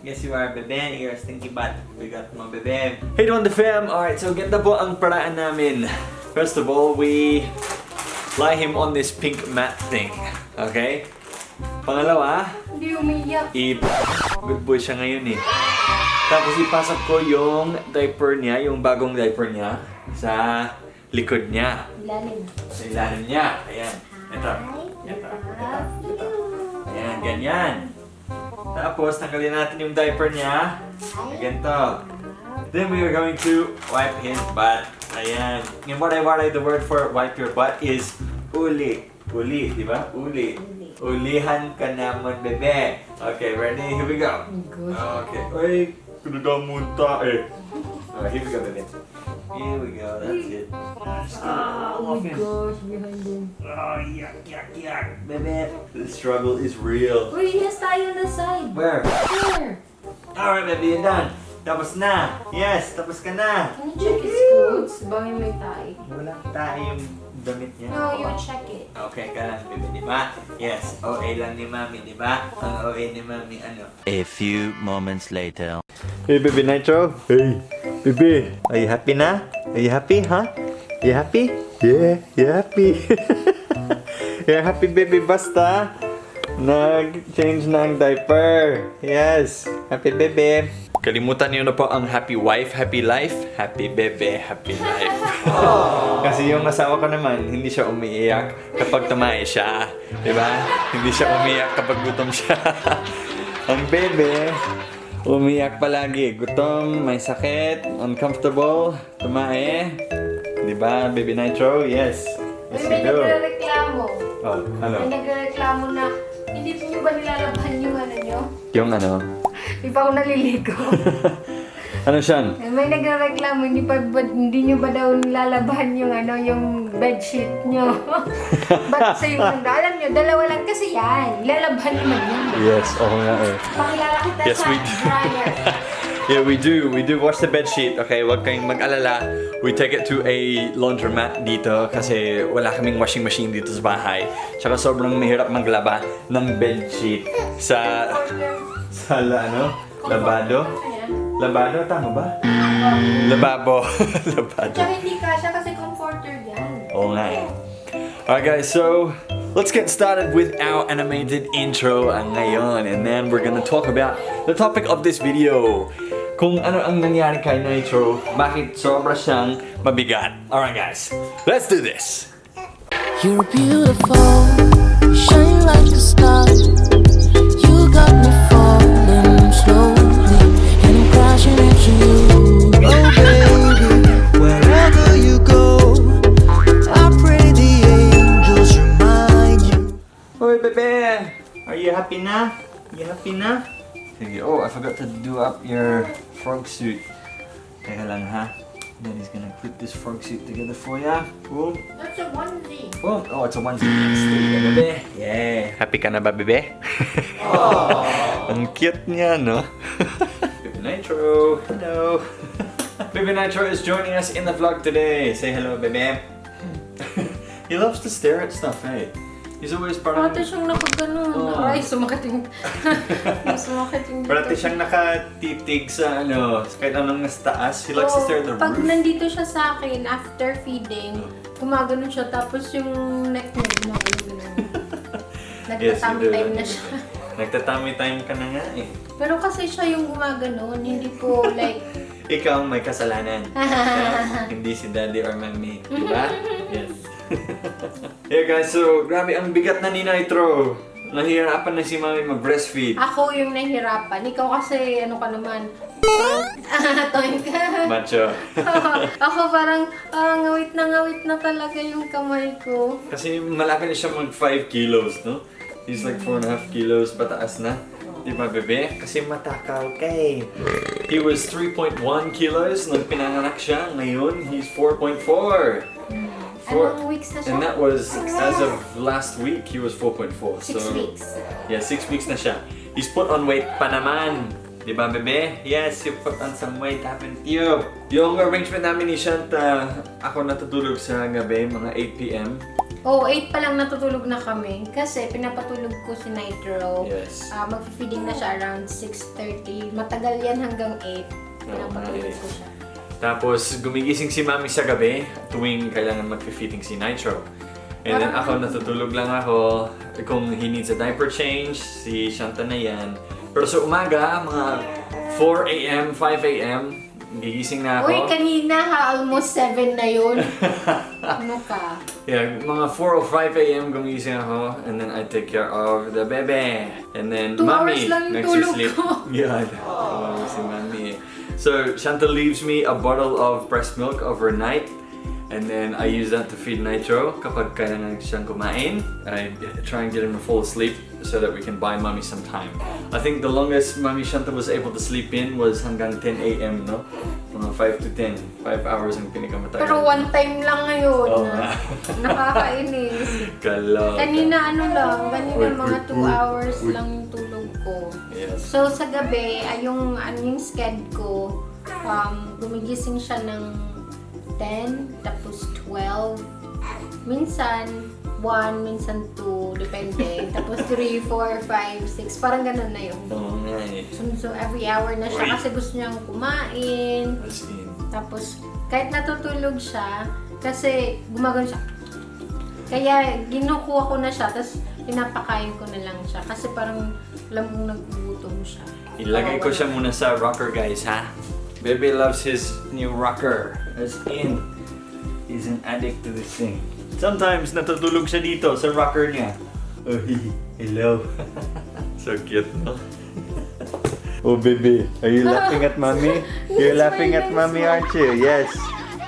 Yes, you are, bebe. You're a stinky butt. We got mo, bebe. Hey, on the fam. Alright, so ganda po ang paraan namin. First of all, we lie him on this pink mat thing. Okay? Pangalawa, Hindi umiyak. good boy siya ngayon eh. Tapos ipasok ko yung diaper niya, yung bagong diaper niya, sa likod niya. Ilalim. Sa ilalim niya. Ayan. Ito. Ito. Ayan, ganyan. Tapos, tanggalin natin yung diaper niya. Ganito. Then we are going to wipe his butt. Ayan. And what I the word for wipe your butt is uli. Uli, di ba? Uli. Ulihan ka naman, bebe. Okay, ready? Here we go. Okay. Ay, kinamunta eh. Here we go, bebe. Here we go. That's it. Oh my gosh, behind him. Oh, yuck, yuck, yuck. Bebe, the struggle is real. Uy, yes tayo on the side. Where? Here. Alright, baby, you're done. Tapos na. Yes, tapos ka na. Can you check his clothes? Bangin may tie. Walang tayo yung damit niya. No, you check it. Okay ka lang, baby, di ba? Yes, OA lang ni Mami, di ba? Ang OA ni Mami, ano? A few moments later. Hey, baby Nitro. Hey, baby. Are you happy na? Are you happy, huh? You happy? Yeah, you happy. You're happy, baby, basta. Nag-change na ang diaper. Yes. Happy, baby. Kalimutan niyo na po ang happy wife, happy life, happy bebe, happy life. Kasi yung asawa ko naman, hindi siya umiiyak kapag tumae siya. Diba? Hindi siya umiiyak kapag gutom siya. Ang bebe, umiiyak palagi. Gutom, may sakit, uncomfortable, tumae. Diba, baby Nitro? Yes. Yes, May you do. nagreklamo. Oh, ano? May nagreklamo na hindi nyo ba nilalaban yung ano nyo? Yung ano? Di pa ako naliligo. Ano siyan? May nagreklamo, hindi nyo ba daw nilalaban yung ano, yung bedsheet nyo? Ba't sa yung alam nyo, dalawa lang kasi yan. Lalaban naman yun. Yes, oo nga eh. Pakilala kita Yes, sa we do. dryer. Yeah, we do. We do wash the bed sheet. Okay, wag kayong mag-alala. We take it to a laundromat dito kasi wala kaming washing machine dito sa bahay. Tsaka sobrang mahirap maglaba ng bed sheet sa ano? Labado? Labado, tama ba? Lababo. Labado. Tsaka hindi kasha kasi comforter yan. Oo nga eh. Alright guys, so let's get started with our animated intro ngayon. And then we're gonna talk about the topic of this video. Kung ano ang nangyari kay Nitro, bakit sobra siyang mabigat. Alright guys, let's do this! You're beautiful, you shine like a star. You got me falling slowly, and I'm crashing into you. Oh baby, wherever you go, I pray the angels remind you. Hoy bebe! Are you happy na? You happy na? Sige, oh, I forgot to do up your frog suit. Teka lang ha. Daddy's gonna put this frog suit together for ya. Boom. That's a onesie. Boom. Oh, it's a onesie. Yes, there you go, bebe. Yeah. Happy ka na ba, bebe? Ang cute niya, no? Baby Nitro. Hello. Baby Nitro is joining us in the vlog today. Say hello, bebe. He loves to stare at stuff, eh? He's always parang... Parati siyang nakaganon. Oo. Aray, sumakit yung... sumakit yung dito. Parati siyang nakatitig sa ano, kahit anong nasa taas. He likes to stare at the Pag roof. nandito siya sa akin, after feeding, gumaganon siya. Tapos yung neck niya, gumaganon. Yes, you Nagtatamay do. time na siya. Nagtatami time ka na nga eh. Pero kasi siya yung gumaganon, hindi po like... Ikaw ang may kasalanan. Kaya hindi si daddy or mommy. Diba? Yes. Yeah guys, so grabe ang bigat na ni Nitro. Nahihirapan na si mami mag-breastfeed. Ako yung nahihirapan. Ikaw kasi, ano ka naman, toy ka. Macho. Ako parang ngawit na talaga yung kamay ko. Kasi malapit na siya mag 5 kilos, no? He's like 4.5 kilos pataas na. Di ba, bebe? Kasi matakaw ka eh. He was 3.1 kilos nung pinanganak siya. Ngayon, he's 4.4. Anong weeks na siya? And that was, as of last week, he was 4.4. 6 weeks. Yeah, 6 weeks na siya. He's put on weight pa naman. Di ba, bebe? Yes, you put on some weight, haven't you? Yung arrangement namin ni Shanta, ako natutulog sa gabi, mga 8 p.m. Oh, 8 pa lang natutulog na kami. Kasi pinapatulog ko si Nitro. Yes. Mag-feeding na siya around 6:30. Matagal yan hanggang 8. Pinapatulog ko siya. Tapos, gumigising si Mami sa gabi tuwing kailangan mag-feeding si Nitro. And then ako, natutulog lang ako. Kung he needs a diaper change, si Shanta na yan. Pero sa umaga, mga 4 a.m., 5 a.m., gigising na ako. Uy, kanina ha, almost 7 na yun. Ano ka? Yeah, mga 4 or 5 a.m. gumising ako. And then I take care of the bebe. And then 2 Mami, hours lang yung tulog nagsisleep. ko. Yeah, si Mami. So, Shanta leaves me a bottle of breast milk overnight. And then I use that to feed Nitro kapag kailangan siyang kumain. I try and get him to fall asleep so that we can buy Mommy some time. I think the longest Mommy Shanta was able to sleep in was hanggang 10 a.m. no? Mga 5 to 10. 5 hours ang pinakamatagal. Pero one time lang ngayon. Oh. Nakakainis. Kaloka. Kanina kanina Uy, mga 2 uy, hours uy. lang yung tulog ko. Yes. So sa gabi, yung sked ko, gumigising siya ng 10, tapos 12, minsan 1, minsan 2, depende. Tapos 3, 4, 5, 6, parang ganun na yun. Oo nga eh. So every hour na siya kasi gusto niyang kumain. As in. Tapos kahit natutulog siya, kasi gumagano siya. Kaya ginukuha ko na siya, tapos pinapakain ko na lang siya. Kasi parang alam kong nagugutom siya. Ilagay ko siya muna sa rocker, guys, ha? Baby loves his new rocker. As in, he's an addict to this thing. Sometimes natutulog siya dito sa rocker niya. Oh, hello. So cute, no? Oh, baby, are you laughing at mommy? You're laughing at mommy, aren't you? Yes.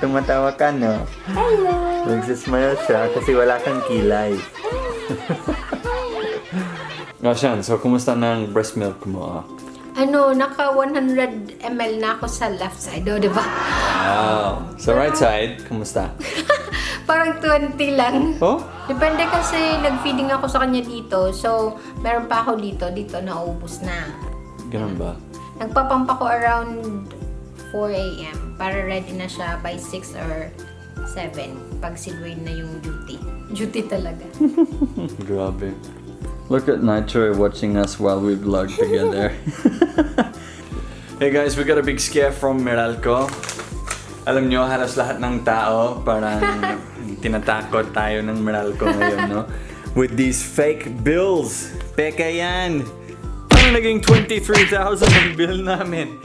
Tumatawa ka, no? Hello! Nagsismile siya kasi wala kang kilay. Sian, so kumusta na ang breast milk mo? Naka 100 ml na ako sa left side, di ba? Wow. Sa right side, kumusta? Parang 20 lang. Oh? Depende kasi nag-feeding ako sa kanya dito. So, meron pa ako dito. Dito, naubos na. Ganun ba? Nagpapampa ko around 4 a.m. para ready na siya by 6 or 7 pag si Dwayne na yung duty. Duty talaga. Grabe. Look at Nitro watching us while we vlog together. Hey guys, we got a big scare from Meralco. Alam nyo, halos lahat ng tao parang tinatakot tayo ng Meralco ngayon, no? With these fake bills. Peke yan! Ano naging 23,000 ang bill namin?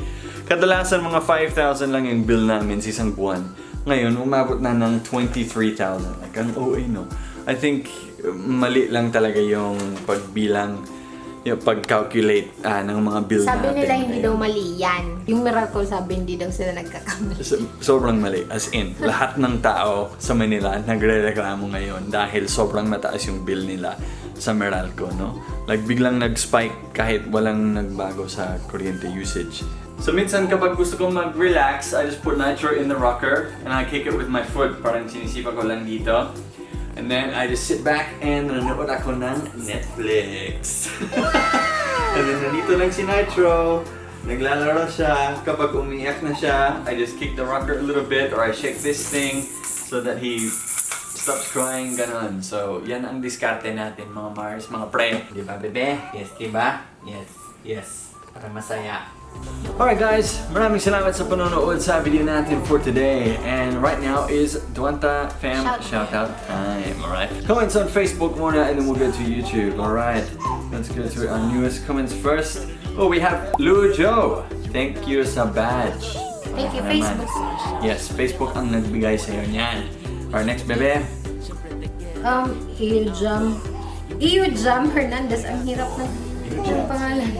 Kadalasan mga 5,000 lang yung bill namin sa isang buwan. Ngayon, umabot na ng 23,000. Like, ang OA, no? I think mali lang talaga yung pagbilang, yung pag-calculate ng mga bill Sabi natin. nila hindi Ayun. daw mali yan. Yung Miracle sabi hindi daw sila nagkakamali. Sobrang mali. As in, lahat ng tao sa Manila nagre-reklamo ngayon dahil sobrang mataas yung bill nila sa Meralco, no? Like, biglang nag-spike kahit walang nagbago sa kuryente usage. So, minsan kapag gusto kong mag-relax, I just put Nitro in the rocker and I kick it with my foot. Parang sinisipa ko lang dito. And then I just sit back and nanonood ako ng Netflix. And then nandito lang si Nitro. Naglalaro siya. Kapag umiyak na siya, I just kick the rocker a little bit or I shake this thing so that he stops crying, ganon. So, yan ang diskarte natin, mga Mars, mga pre. Di ba, bebe? Yes, di ba? Yes, yes. Para masaya. Alright guys, maraming salamat sa panonood sa video natin for today. And right now is Duanta Fam Shoutout time, alright? Comments on Facebook muna and then we'll go to YouTube, alright? Let's go to our newest comments first. Oh, we have Lou Joe. Thank you sa badge. Thank you, Naman. Facebook. Yes, Facebook ang nagbigay sa'yo niyan. Our next bebe. Jam Hernandez. Ang hirap ng pangalan.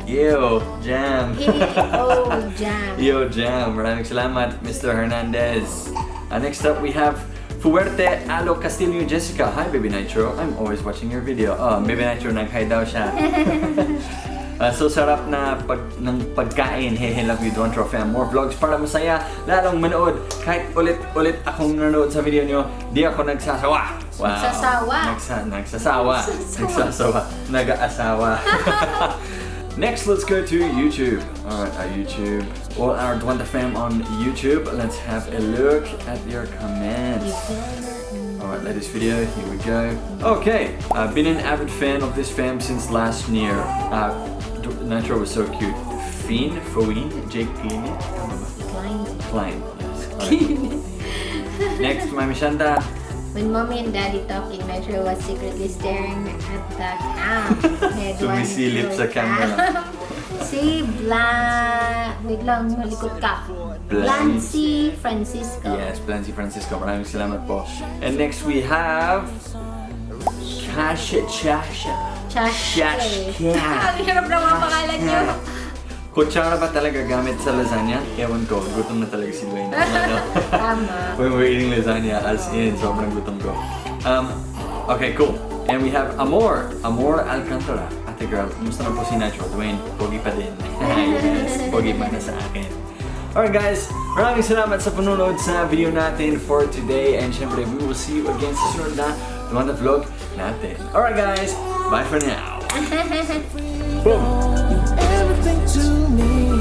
Yo, Jam. Jam. Yo, Jam. Maraming salamat, Mr. Hernandez. Next up, we have Fuerte Alo Castillo Jessica. Hi, Baby Nitro. I'm always watching your video. Oh, Baby Nitro, nag-hi daw siya. So sarap na ng pagkain. Hey, love you, Duantro Fam. More vlogs para masaya, lalong manood. Kahit ulit-ulit akong nanood sa video nyo, di ako nagsasawa. Wow. Nagsasawa. Nag-aasawa. Next, let's go to YouTube. Alright, our YouTube. All our Duanta Fam on YouTube. Let's have a look at your comments. Alright, latest video, here we go. Okay, I've been an avid fan of this fam since last year. Nitro was so cute. Foin, Jake Klein. Klein, yes. Alright. Next, Mami Shanta. When mommy and daddy talking, Nitro was secretly staring at the cam. Head Sumisilip sa camera. Si wait lang, malikot ka. Blancy Francisco. Yes, Blancy Francisco. Maraming salamat po. And next we have Chash. Chash. Ang hirap na mga pangalan niyo. Kutsara ba talaga gamit sa lasagna? Ewan ko, gutom na talaga si Dwayne. Tama. When we're eating lasagna, as in, sobrang gutom ko. Okay, cool. And we have Amor Alcantara. Ate girl, kumusta na po si Nitro? Dwayne, pogi pa din. Yes, pogi pa na sa akin. Alright guys, maraming salamat sa panonood sa video natin for today. And syempre, we will see you again sa sunod na Tuwanda Vlog natin. Alright guys, bye for now. Boom! Everything to me.